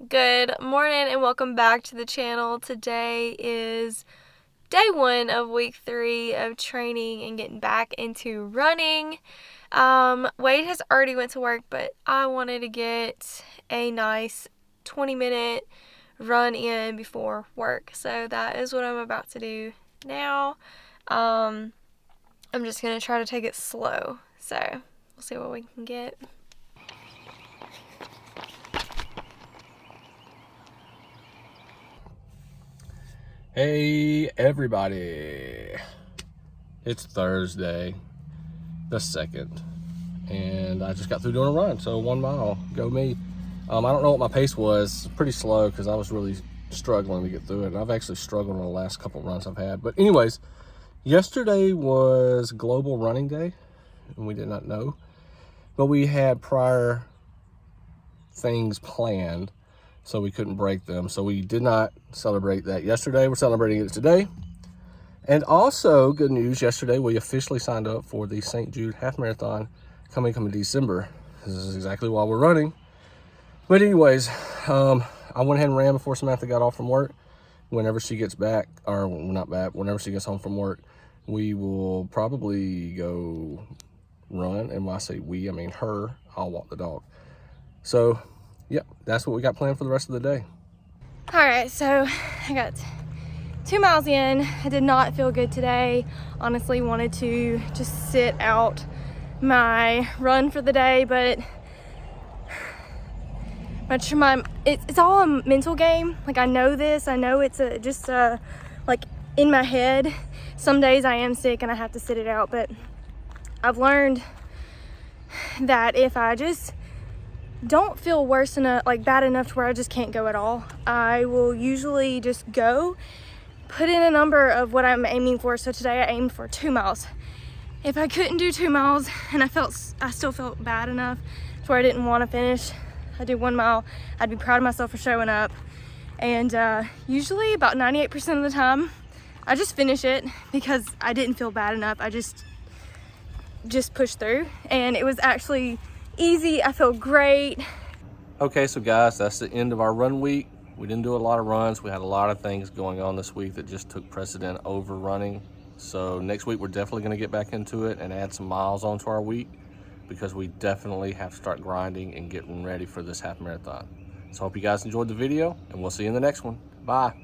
Good morning and welcome back to the channel. Today is day 1 of week 3 of training and getting back into running. Wade has already went to work, but I wanted to get a nice 20-minute run in before work. So that is what I'm about to do now. I'm just going to try to take it slow. So we'll see what we can get. Hey everybody, it's Thursday the 2nd and I just got through doing a run, so 1 mile, go me. I don't know what my pace was, pretty slow because I was really struggling to get through it. I've actually struggled on the last couple runs I've had, but anyways, yesterday was Global Running Day and we did not know, but we had prior things planned so we couldn't break them, so we did not celebrate that yesterday. We're celebrating it today. And also, good news, yesterday we officially signed up for the St. Jude Half Marathon coming December. This is exactly why we're running. But anyways, I went ahead and ran before Samantha got off from work. Whenever she gets back, or not back, whenever she gets home from work, we will probably go run. And when I say we, I mean her. I'll walk the dog. So yeah, that's what we got planned for the rest of the day. All right, so I got 2 miles in. I did not feel good today. Honestly, wanted to just sit out my run for the day, but it's all a mental game. Like, I know this. I know it's just like in my head. Some days I am sick and I have to sit it out, but I've learned that if I just don't feel worse enough, like bad enough to where I just can't go at all, I will usually just go, put in a number of what I'm aiming for. So today I aimed for 2 miles. If I couldn't do 2 miles and I still felt bad enough to where I didn't want to finish, I do 1 mile. I'd be proud of myself for showing up. And usually about 98% of the time I just finish it because I didn't feel bad enough. I just pushed through, and it was actually easy. I feel great. Okay, so guys, that's the end of our run week. We didn't do a lot of runs. We had a lot of things going on this week that just took precedent over running. So next week we're definitely going to get back into it and add some miles onto our week, because we definitely have to start grinding and getting ready for this half marathon. So I hope you guys enjoyed the video, and we'll see you in the next one. Bye.